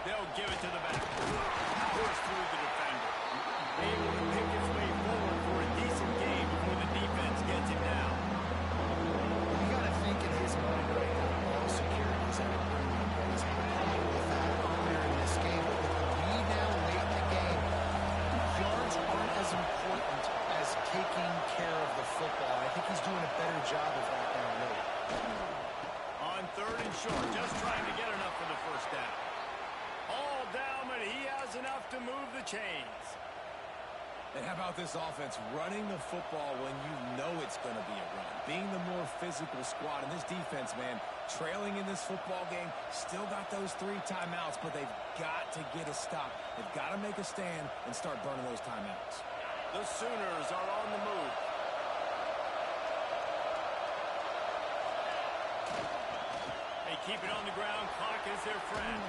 They'll give it to the back. Powers through the defender. Able to pick his way forward for a decent game before the defense gets him down. You got to think in his mind right now, ball security is at a premium. He's been playing with that earlier in this game, but with the lead now late in the game, yards aren't as important as taking care of the football. I think he's doing a better job of that now late. On third and short, just trying to get enough for the first down. All down, but he has enough to move the chains. And how about this offense running the football when you know it's going to be a run? Being the more physical squad. And this defense, man, trailing in this football game, still got those 3 timeouts, but they've got to get a stop. They've got to make a stand and start burning those timeouts. The Sooners are on the move. They keep it on the ground. Clock is their friend.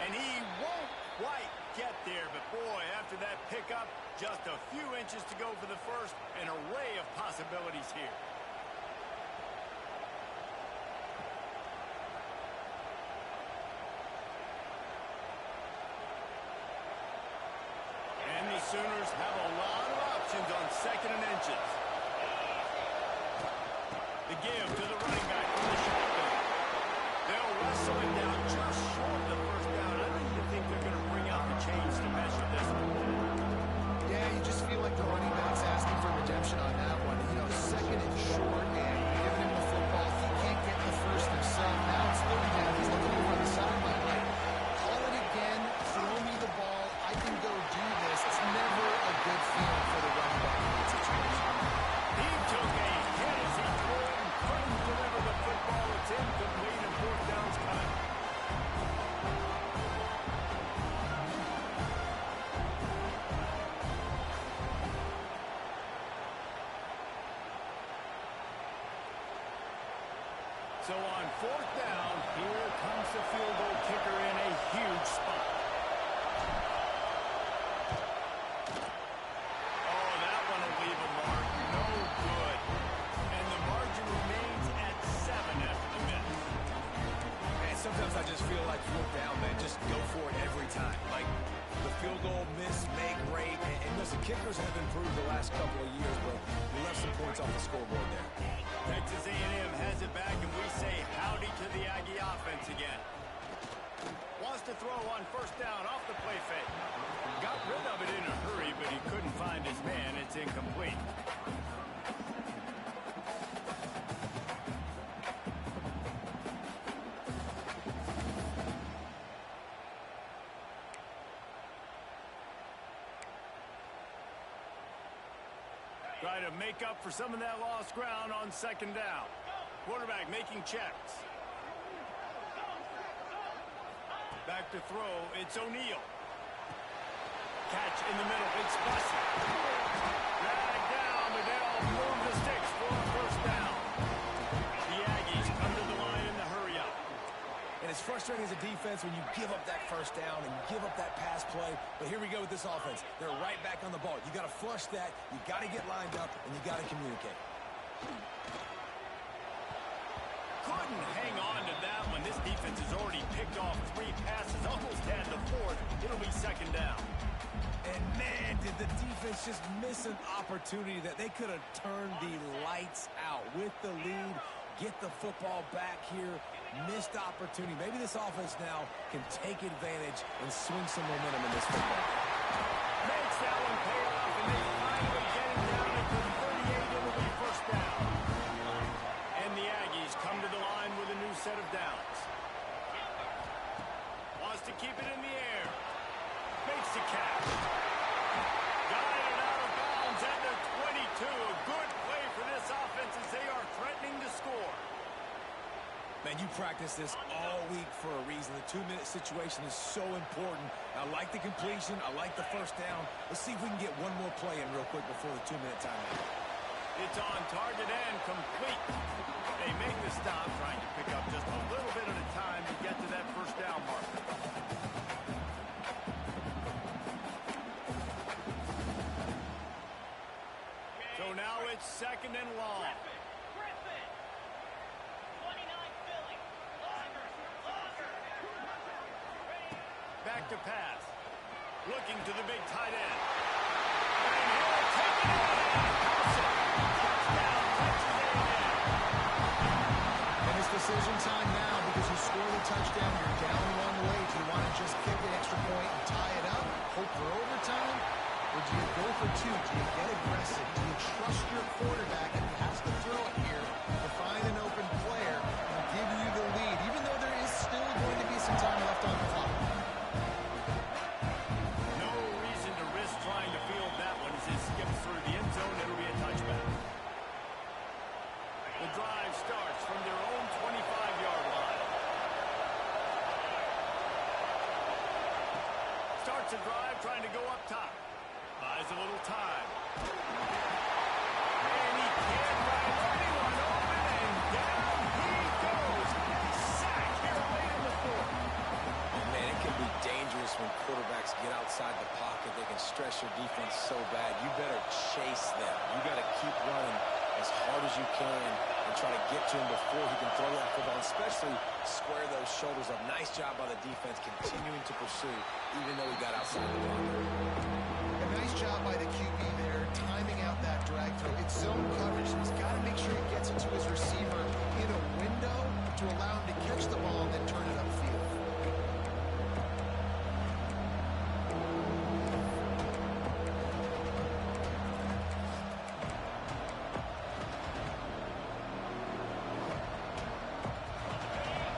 And he won't quite get there, but boy, after that pickup, just a few inches to go for the first. An array of possibilities here. And the Sooners have a lot of options on second and inches. The give to the running back from the shotgun. They'll wrestle it down just short of the first down. I don't even think they're going to bring out the chains to measure this one. Yeah, you just feel like the running back's asking for redemption on that one. You know, second and short, and giving him the football. He can't get the first himself. Now it's third down. He's looking over on the sideline. Like, call it again. Throw me the ball. I can go do this. It's never a good feeling for the running back in that situation. He took a hit as he threw it and couldn't deliver the football. It's incomplete and fourth down's cut. So on fourth down, here comes the field goal kicker in a huge spot. Oh, that one will leave a mark. No good. And the margin remains at 7 after the miss. And sometimes I just feel like 4th down, man, just go for it every time. Like, The field goal miss, make rate, and listen, kickers have improved the last couple of years, but we left some points off the scoreboard there. Texas A&M has it back, and we say howdy to the Aggie offense again. Wants to throw on first down off the play fake. Got rid of it in a hurry, but he couldn't find his man. It's incomplete. Try to make up for some of that lost ground on second down. Quarterback making checks. Back to throw. It's O'Neal. Catch in the middle. It's Bussey. Dragged down, but they'll move the sticks for a first down. The Aggies come to the line in the hurry up. And it's frustrating as a defense when you give up that first down and give up that pass play. But here we go with this offense. They're right back on the ball. You got to flush that. You got to get lined up, and you got to communicate. Couldn't hang on to that one. This defense has already picked off 3 passes, almost had the 4th. It'll be second down. And man, did the defense just miss an opportunity that they could have turned the lights out with the lead, get the football back here. Missed opportunity. Maybe this offense now can take advantage and swing some momentum in this football. Makes that one pay off, and they finally get it down at the 38. It'll be first down. And the Aggies come to the line with a new set of downs. Wants to keep it in the air. Makes the catch. Got it out of bounds at the 22. A good play for this offense as they are threatening to score. Man, you practice this all week for a reason. The 2-minute situation is so important. I like the completion. I like the first down. Let's see if we can get one more play in real quick before the 2-minute timeout. It's on target and complete. They make the stop, trying to pick up just a little bit at a time to get to that first down mark. So now it's second and long. Back to pass. Looking to the big tight end. And he'll take it in. Touchdown, Texas A&M. And it's decision time now because you score the touchdown. You're down one way. Do you want to just kick the extra point and tie it up, hope for overtime? Or do you go for 2? Do you get aggressive? Do you trust your quarterback and he has to throw it here to find an open player and give you the lead, even though there is still going to be some time left on the clock? No reason to risk trying to field that one as it skips through the end zone. It'll be a touchback. The drive starts from their own 25-yard line. Starts a drive trying to go up top. Buys a little time. And he can't find anyone open, and down he goes. Nice sack here late in the 4th. Man, it can be dangerous when quarterbacks get outside the pocket. They can stress your defense so bad. You better chase them. You got to keep running as hard as you can and try to get to him before he can throw that football, especially square those shoulders up. Nice job by the defense continuing to pursue, even though he got outside the pocket. A nice job by the QB there, timing out that drag throw. It's zone coverage, so he's got to make sure he gets it to his receiver in a window to allow him to catch the ball and then turn it upfield.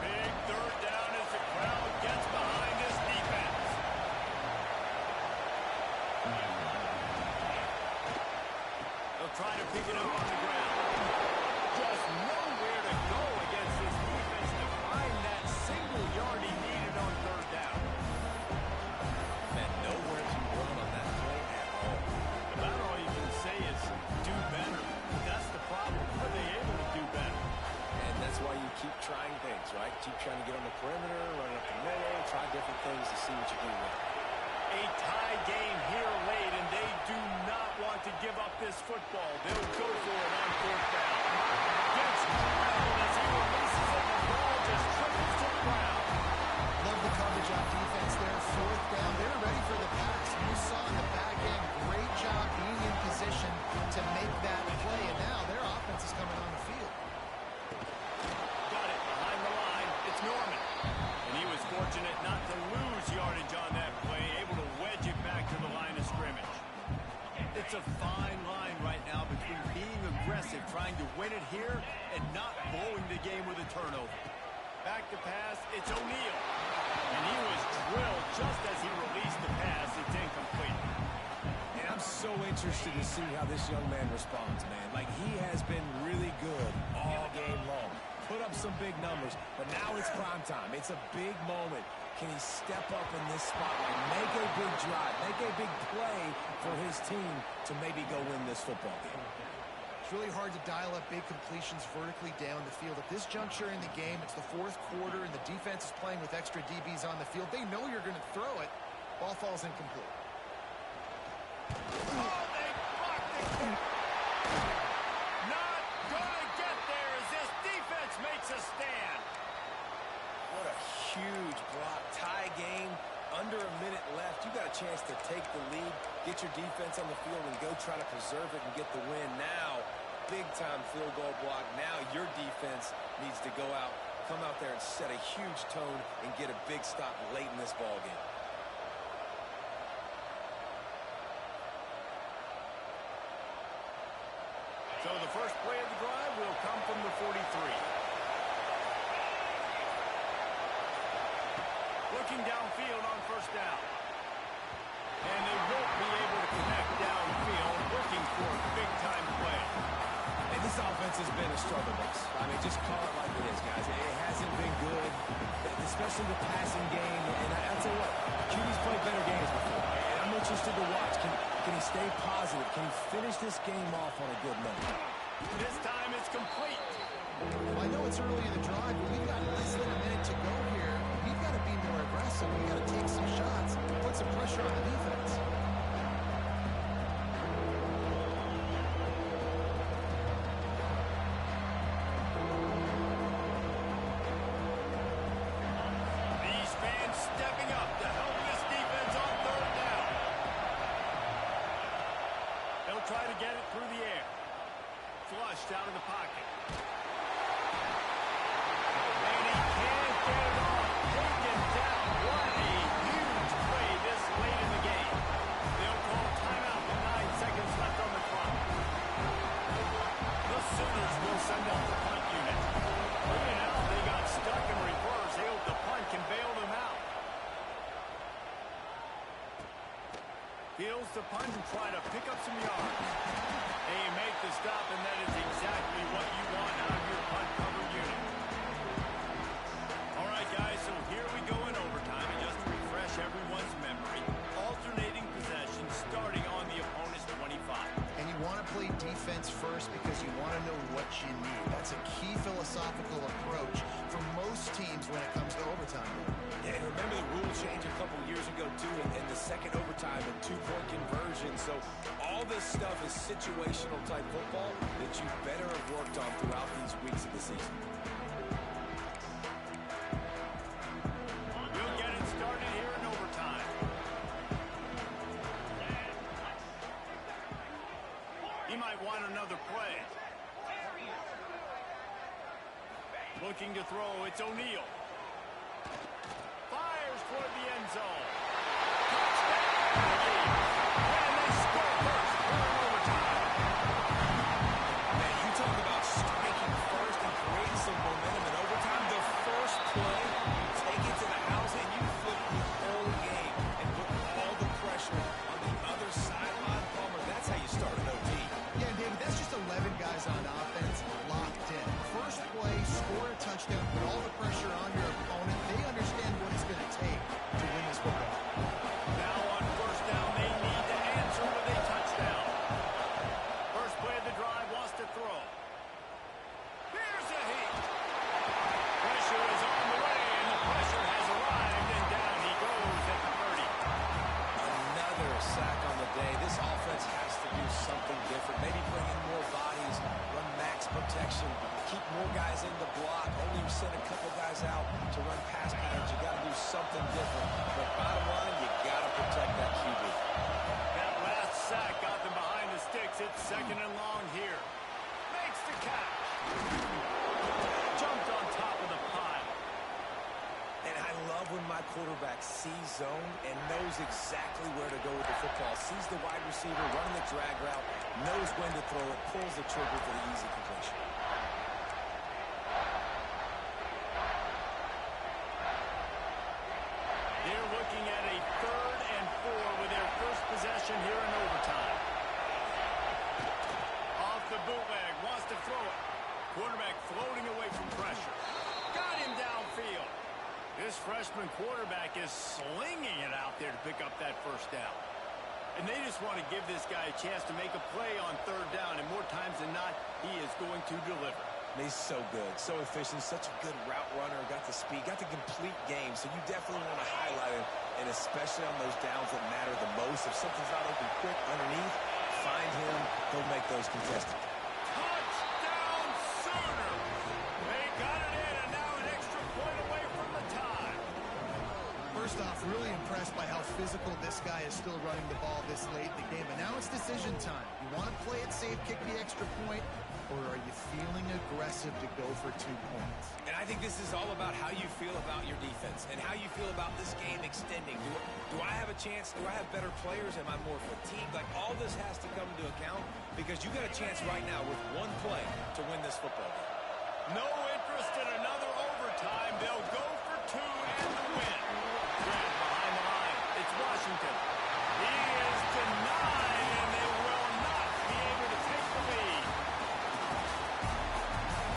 Big third down as the crowd gets behind this defense. They'll try to pick it up on the ground. Just nowhere to go against this defense to find that single yard he needed on third down. Man, nowhere to run on that play at all. About all you can say is do better. That's the problem. Are they able to do better? And that's why you keep trying things, right? Keep trying to get on the perimeter, run up the middle, try different things to see what you can do. A tie game here late, and they do not want to give up this football. They'll go for it on fourth down. Gets drilled as he releases it. The ball just triples to the ground. Love the coverage on defense there. Fourth down. They're ready for the win it here and not blowing the game with a turnover. Back to pass, it's O'Neal. And he was drilled just as he released the pass. It's incomplete. And I'm so interested to see how this young man responds, man. Like, he has been really good all game long. Put up some big numbers, but now it's prime time. It's a big moment. Can he step up in this spotlight, make a big drive, make a big play for his team to maybe go win this football game? It's really hard to dial up big completions vertically down the field. At this juncture in the game, it's the fourth quarter, and the defense is playing with extra DBs on the field. They know you're going to throw it. Ball falls incomplete. Oh, they blocked it. Not gonna get there as this defense makes a stand. What a huge block. Tie game, under a minute left. You got a chance to take the lead, get your defense on the field, and go try to preserve it and get the win. Now, big-time field goal block. Now your defense needs to go out, come out there and set a huge tone and get a big stop late in this ball game. So the first play of the drive will come from the 43. Looking downfield on first down. And they won't be able to connect downfield, looking for a big-time play. And this offense has been a struggle bus. I mean, just call it like it is, guys. It hasn't been good, especially the passing game. And I'll tell you what, QB's played better games before. And I'm interested to watch. Can he stay positive? Can he finish this game off on a good note? This time it's complete. Well, I know it's early in the drive, but we've got less than a minute to go here. We've got to be more aggressive. We've got to take some shots, put some pressure on the defense. These fans stepping up to help this defense on third down. They'll try to get it through the air. Flushed out of the pocket. And he can't get it off. Taken down. What a huge play this late in the game. They'll call timeout with 9 seconds left on the clock. The Sooners will send out the punt unit. Right now, they got stuck in reverse. They hope the punt can bail them out. Fields the punt and try to pick up some yards. They make the stop, and that is exactly what you want out of your punt cover unit. All right, guys, so here we go in overtime. And just to refresh everyone's memory, alternating possession starting on the opponent's 25. And you want to play defense first because you want to know what you need. That's a key philosophical approach for most teams when it comes to overtime. Yeah, and remember the rule change a couple years ago, too, in the second overtime and two-point conversion. So all this stuff is situational type football that you better have worked on throughout these weeks of the season. We'll get it started here in overtime. He might want another play. Looking to throw, it's O'Neal. Fires toward the end zone. Touchdown! And they score first. We're in overtime. Man, you talk about striking first and creating some momentum in overtime. The first play, you take it to the house and you flip the whole game and put all the pressure on the other sideline. Palmer, that's how you start an OT. Yeah, David, that's just 11 guys on offense locked in. First play, score a touchdown, put all the pressure on your opponent. They understand what it's going to take to win this football. Now on first down, they need to answer with a touchdown. First play of the drive wants to throw. Here's a hit. Pressure is on the way, and the pressure has arrived, and down he goes at the 30. Another sack on the day. This offense has to do something different. Maybe bring in more bodies, run max protection, keep more guys in the block. Only send a couple guys out to run pass patterns. You got to do something different. But bottom line, you got to protect that QB. That last sack got them behind the sticks. It's second and long here. Makes the catch. Jumped on top of the pile. And I love when my quarterback quarterback sees zone and knows exactly where to go with the football. Sees the wide receiver running the drag route, knows when to throw it, pulls the trigger for the easy completion. They're looking at a 3rd and 4 with their first possession here in overtime. Off the bootleg, wants to throw it. Quarterback floating away from pressure. Got him downfield. This freshman quarterback is slinging it out there to pick up that first down. And they just want to give this guy a chance to make a play on 3rd down, and more times than not, he is going to deliver. And he's so good, so efficient, such a good route runner, got the speed, got the complete game, so you definitely want to highlight him, and especially on those downs that matter the most. If something's not open quick underneath, find him, he'll make those contested. Touchdown Sooners! They got it in, and now an extra point away from the tie. First off, really impressed by how physical this guy is still running the ball this late in the game. And now it's decision time. You want to play it safe, kick the extra point, or are you feeling aggressive to go for 2 points? And I think this is all about how you feel about your defense and how you feel about this game extending. Do I have a chance? Do I have better players? Am I more fatigued? Like, all this has to come into account because you got a chance right now with 1 play to win this football game. No interest in another overtime. They'll go for 2 and the win. Red behind the line. It's Washington.